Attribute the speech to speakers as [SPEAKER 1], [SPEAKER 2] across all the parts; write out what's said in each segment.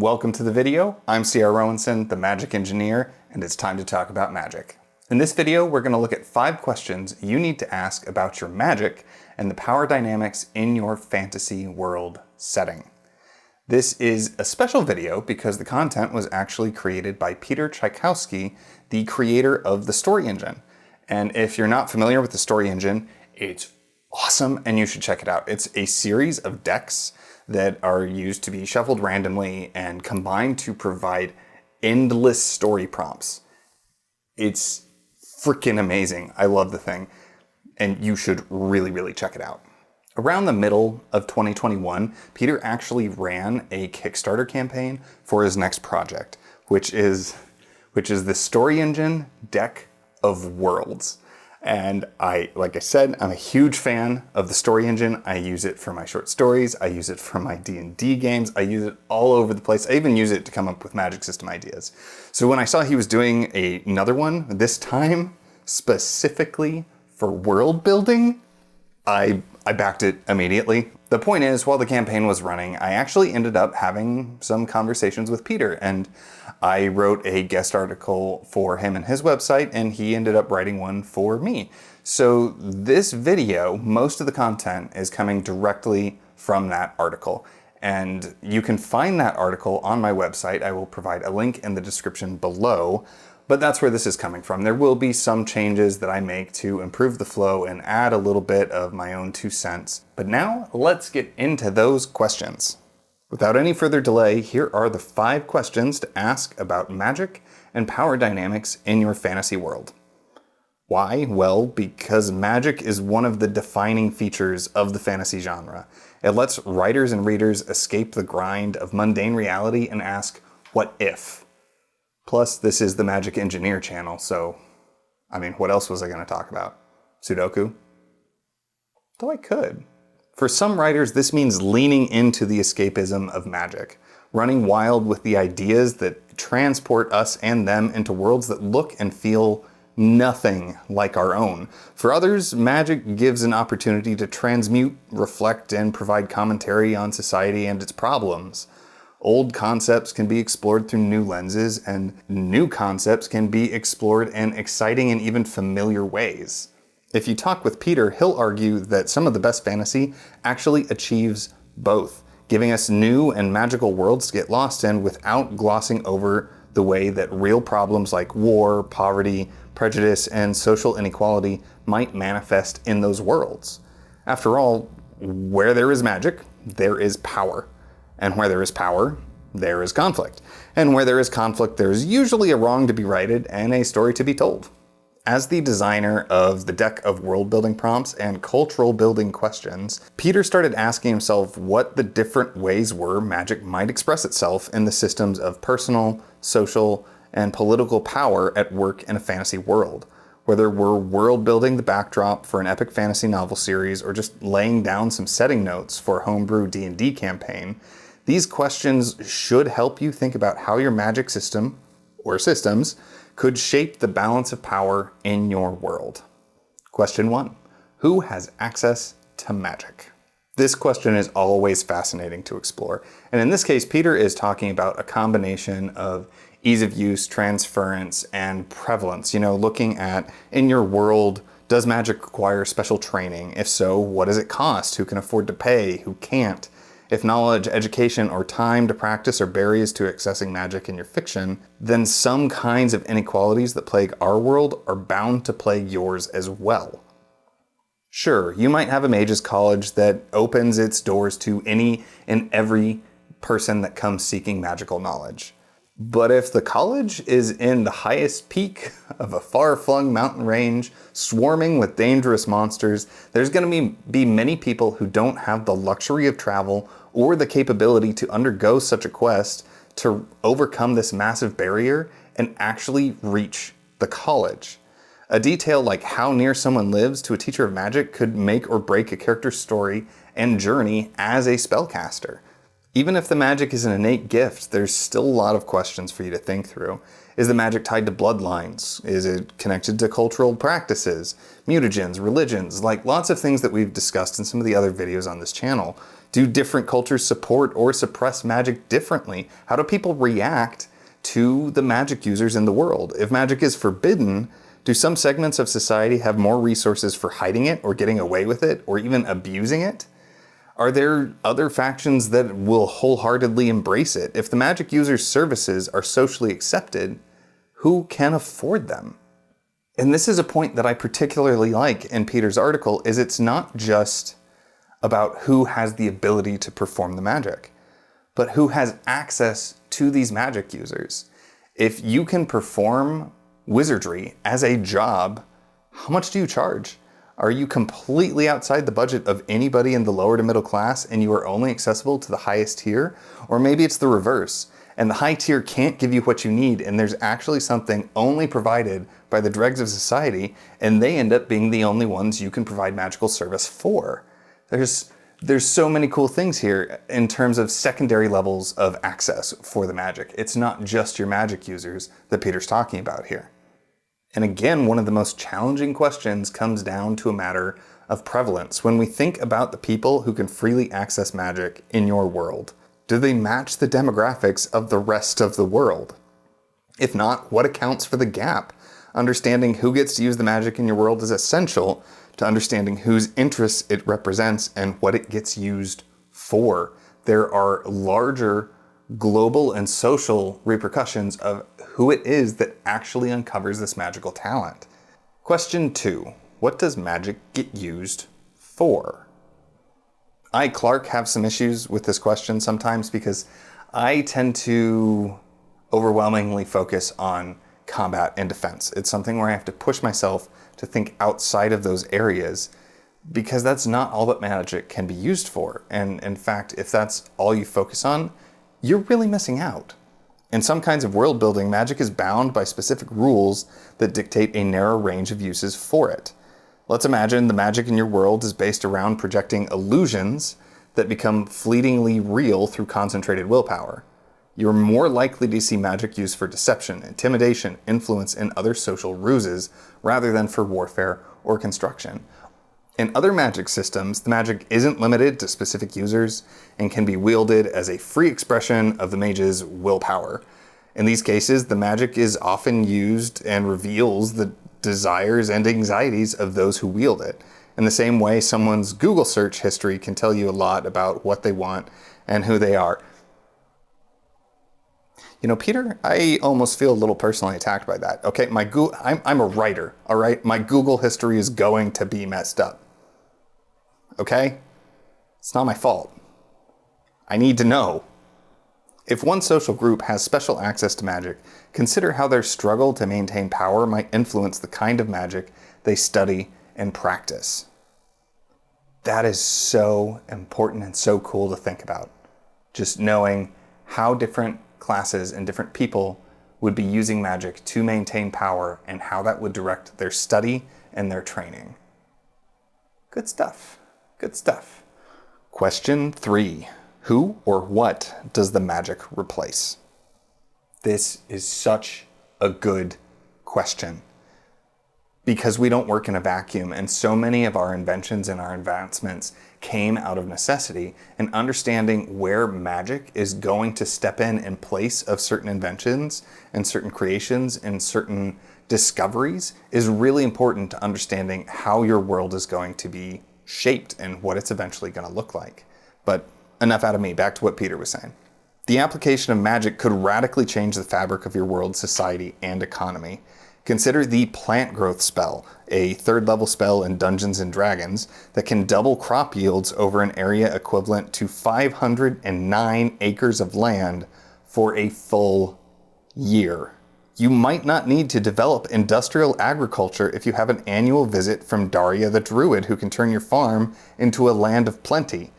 [SPEAKER 1] Welcome to the video. I'm C.R. Rowanson, the Magic Engineer, and it's time to talk about magic. In this video, we're going to look at 5 questions you need to ask about your magic and the power dynamics in your fantasy world setting. This is a special video because the content was actually created by Peter Tchaikovsky, the creator of the Story Engine. And if you're not familiar with the Story Engine, it's awesome and you should check it out. It's a series of decks that are used to be shuffled randomly and combined to provide endless story prompts. It's freaking amazing. I love the thing. And you should really check it out. Around the middle of 2021, Peter actually ran a Kickstarter campaign for his next project, which is the Story Engine Deck of Worlds. And like I said, I'm a huge fan of the Story Engine. I use it for my short stories. I use it for my D&D games. I use it all over the place. I even use it to come up with magic system ideas. So when I saw he was doing another one, this time specifically for world building, I backed it immediately. The point is, while the campaign was running, I actually ended up having some conversations with Peter, and I wrote a guest article for him and his website, and he ended up writing one for me. So this video, most of the content is coming directly from that article. And you can find that article on my website. I will provide a link in the description below. But that's where this is coming from. There will be some changes that I make to improve the flow and add a little bit of my own 2 cents. But now let's get into those questions. Without any further delay, here are the 5 questions to ask about magic and power dynamics in your fantasy world. Why? Well, because magic is one of the defining features of the fantasy genre. It lets writers and readers escape the grind of mundane reality and ask, what if? Plus, this is the Magic Engineer channel, so, what else was I going to talk about? Sudoku? Though I could. For some writers, this means leaning into the escapism of magic, running wild with the ideas that transport us and them into worlds that look and feel nothing like our own. For others, magic gives an opportunity to transmute, reflect, and provide commentary on society and its problems. Old concepts can be explored through new lenses, and new concepts can be explored in exciting and even familiar ways. If you talk with Peter, he'll argue that some of the best fantasy actually achieves both, giving us new and magical worlds to get lost in without glossing over the way that real problems like war, poverty, prejudice, and social inequality might manifest in those worlds. After all, where there is magic, there is power. And where there is power, there is conflict. And where there is conflict, there's usually a wrong to be righted and a story to be told. As the designer of the deck of world building prompts and cultural building questions, Peter started asking himself what the different ways were magic might express itself in the systems of personal, social, and political power at work in a fantasy world. Whether we're world building the backdrop for an epic fantasy novel series or just laying down some setting notes for a homebrew D&D campaign, these questions should help you think about how your magic system, or systems, could shape the balance of power in your world. Question 1. Who has access to magic? This question is always fascinating to explore. And in this case, Peter is talking about a combination of ease of use, transference, and prevalence. Looking at, in your world, does magic require special training? If so, what does it cost? Who can afford to pay? Who can't? If knowledge, education, or time to practice are barriers to accessing magic in your fiction, then some kinds of inequalities that plague our world are bound to plague yours as well. Sure, you might have a mage's college that opens its doors to any and every person that comes seeking magical knowledge. But if the college is in the highest peak of a far-flung mountain range, swarming with dangerous monsters, there's going to be many people who don't have the luxury of travel or the capability to undergo such a quest to overcome this massive barrier and actually reach the college. A detail like how near someone lives to a teacher of magic could make or break a character's story and journey as a spellcaster. Even if the magic is an innate gift, there's still a lot of questions for you to think through. Is the magic tied to bloodlines? Is it connected to cultural practices, mutagens, religions, like lots of things that we've discussed in some of the other videos on this channel? Do different cultures support or suppress magic differently? How do people react to the magic users in the world? If magic is forbidden, do some segments of society have more resources for hiding it or getting away with it or even abusing it? Are there other factions that will wholeheartedly embrace it? If the magic user's services are socially accepted, who can afford them? And this is a point that I particularly like in Peter's article, is it's not just about who has the ability to perform the magic, but who has access to these magic users. If you can perform wizardry as a job, how much do you charge? Are you completely outside the budget of anybody in the lower to middle class and you are only accessible to the highest tier? Or maybe it's the reverse, and the high tier can't give you what you need and there's actually something only provided by the dregs of society and they end up being the only ones you can provide magical service for. There's so many cool things here in terms of secondary levels of access for the magic. It's not just your magic users that Peter's talking about here. And again, one of the most challenging questions comes down to a matter of prevalence. When we think about the people who can freely access magic in your world, do they match the demographics of the rest of the world? If not, what accounts for the gap? Understanding who gets to use the magic in your world is essential to understanding whose interests it represents and what it gets used for. There are larger global and social repercussions of who it is that actually uncovers this magical talent. Question 2. What does magic get used for? I, Clark, have some issues with this question sometimes because I tend to overwhelmingly focus on combat and defense. It's something where I have to push myself to think outside of those areas because that's not all that magic can be used for. And in fact, if that's all you focus on, you're really missing out. In some kinds of world building, magic is bound by specific rules that dictate a narrow range of uses for it. Let's imagine the magic in your world is based around projecting illusions that become fleetingly real through concentrated willpower. You're more likely to see magic used for deception, intimidation, influence, and other social ruses rather than for warfare or construction. In other magic systems, the magic isn't limited to specific users and can be wielded as a free expression of the mage's willpower. In these cases, the magic is often used and reveals the desires and anxieties of those who wield it. In the same way, someone's Google search history can tell you a lot about what they want and who they are. You know, Peter, I almost feel a little personally attacked by that. Okay, I'm a writer, all right? My Google history is going to be messed up. Okay? It's not my fault. I need to know. If one social group has special access to magic, consider how their struggle to maintain power might influence the kind of magic they study and practice. That is so important and so cool to think about. Just knowing how different classes and different people would be using magic to maintain power and how that would direct their study and their training. Good stuff. Good stuff. Question 3. Who or what does the magic replace? This is such a good question because we don't work in a vacuum and so many of our inventions and our advancements came out of necessity, and understanding where magic is going to step in place of certain inventions and certain creations and certain discoveries is really important to understanding how your world is going to be shaped and what it's eventually going to look like. But enough out of me, back to what Peter was saying. The application of magic could radically change the fabric of your world, society, and economy. Consider the plant growth spell, a 3rd level spell in Dungeons & Dragons that can double crop yields over an area equivalent to 509 acres of land for a full year. You might not need to develop industrial agriculture if you have an annual visit from Daria the Druid who can turn your farm into a land of plenty.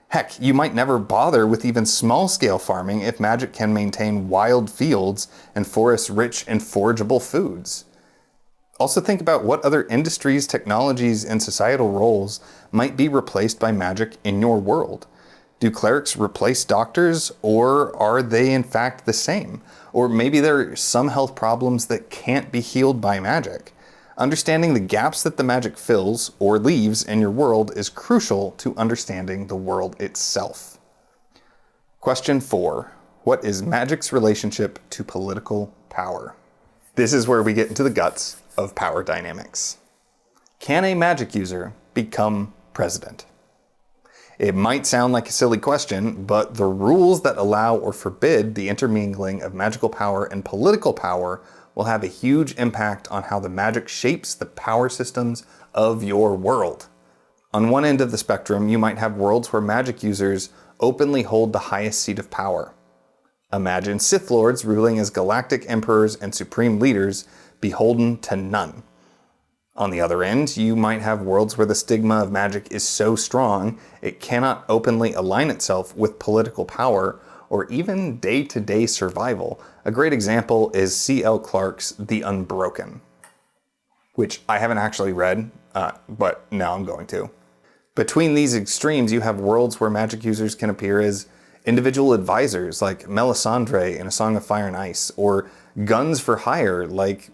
[SPEAKER 1] Heck, you might never bother with even small-scale farming if magic can maintain wild fields and forests rich in forageable foods. Also think about what other industries, technologies, and societal roles might be replaced by magic in your world. Do clerics replace doctors, or are they in fact the same? Or maybe there are some health problems that can't be healed by magic. Understanding the gaps that the magic fills or leaves in your world is crucial to understanding the world itself. Question 4. What is magic's relationship to political power? This is where we get into the guts of power dynamics. Can a magic user become president? It might sound like a silly question, but the rules that allow or forbid the intermingling of magical power and political power will have a huge impact on how the magic shapes the power systems of your world. On one end of the spectrum, you might have worlds where magic users openly hold the highest seat of power. Imagine Sith Lords ruling as galactic emperors and supreme leaders, beholden to none. On the other end, you might have worlds where the stigma of magic is so strong it cannot openly align itself with political power or even day-to-day survival. A great example is C.L. Clarke's The Unbroken, which I haven't actually read, but now I'm going to. Between these extremes, you have worlds where magic users can appear as individual advisors like Melisandre in A Song of Fire and Ice, or guns for hire like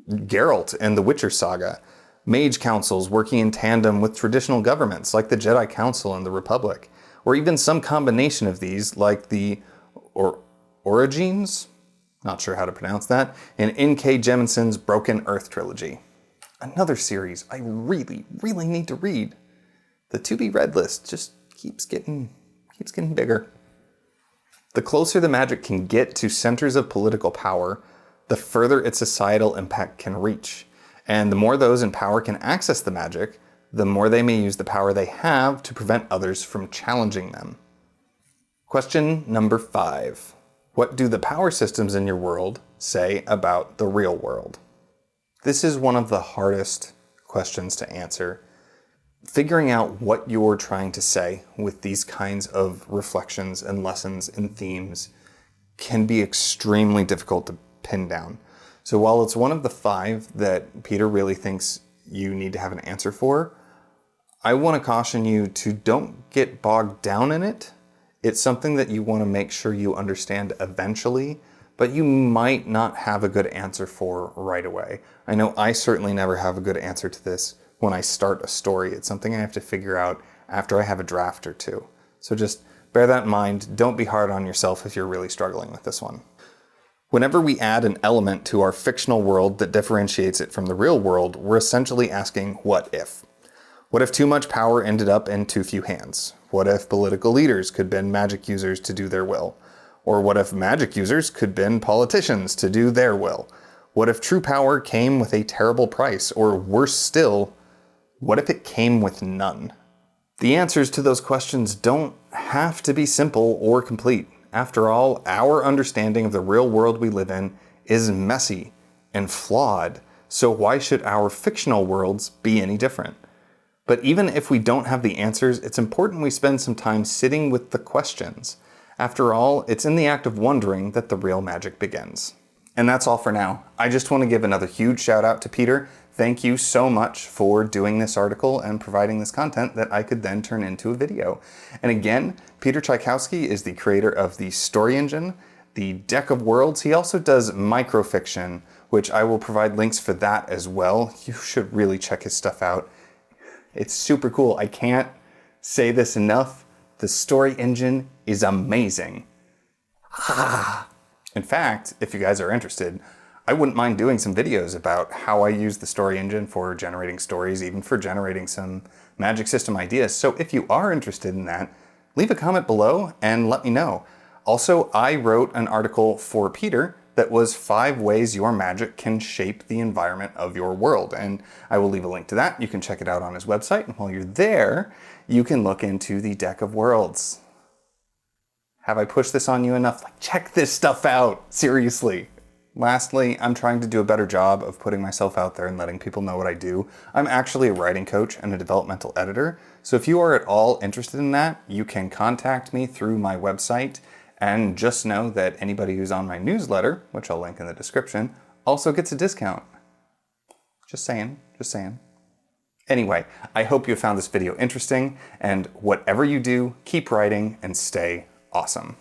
[SPEAKER 1] Geralt in the Witcher saga, mage councils working in tandem with traditional governments like the Jedi Council and the Republic, or even some combination of these like the Origins, not sure how to pronounce that, in N.K. Jemisin's Broken Earth trilogy. Another series I really need to read. The to-be-read list just keeps getting bigger. The closer the magic can get to centers of political power, the further its societal impact can reach. And the more those in power can access the magic, the more they may use the power they have to prevent others from challenging them. Question number 5. What do the power systems in your world say about the real world? This is one of the hardest questions to answer. Figuring out what you're trying to say with these kinds of reflections and lessons and themes can be extremely difficult to pin down. So while it's one of the 5 that Peter really thinks you need to have an answer for, I want to caution you to don't get bogged down in it. It's something that you want to make sure you understand eventually, but you might not have a good answer for right away. I know I certainly never have a good answer to this when I start a story. It's something I have to figure out after I have a draft or two. So just bear that in mind. Don't be hard on yourself if you're really struggling with this one. Whenever we add an element to our fictional world that differentiates it from the real world, we're essentially asking, what if? What if too much power ended up in too few hands? What if political leaders could bend magic users to do their will? Or what if magic users could bend politicians to do their will? What if true power came with a terrible price? Or worse still, what if it came with none? The answers to those questions don't have to be simple or complete. After all, our understanding of the real world we live in is messy and flawed, so why should our fictional worlds be any different? But even if we don't have the answers, it's important we spend some time sitting with the questions. After all, it's in the act of wondering that the real magic begins. And that's all for now. I just want to give another huge shout out to Peter. Thank you so much for doing this article and providing this content that I could then turn into a video. And again, Peter Tchaikovsky is the creator of the Story Engine, the Deck of Worlds. He also does microfiction, which I will provide links for that as well. You should really check his stuff out. It's super cool. I can't say this enough. The Story Engine is amazing. In fact, if you guys are interested, I wouldn't mind doing some videos about how I use the Story Engine for generating stories, even for generating some magic system ideas. So if you are interested in that, leave a comment below and let me know. Also, I wrote an article for Peter that was 5 ways your magic can shape the environment of your world. And I will leave a link to that. You can check it out on his website. And while you're there, you can look into the Deck of Worlds. Have I pushed this on you enough? Like, check this stuff out, seriously. Lastly, I'm trying to do a better job of putting myself out there and letting people know what I do. I'm actually a writing coach and a developmental editor. So if you are at all interested in that, you can contact me through my website. And just know that anybody who's on my newsletter, which I'll link in the description, also gets a discount. Just saying, just saying. Anyway, I hope you found this video interesting, and whatever you do, keep writing and stay awesome.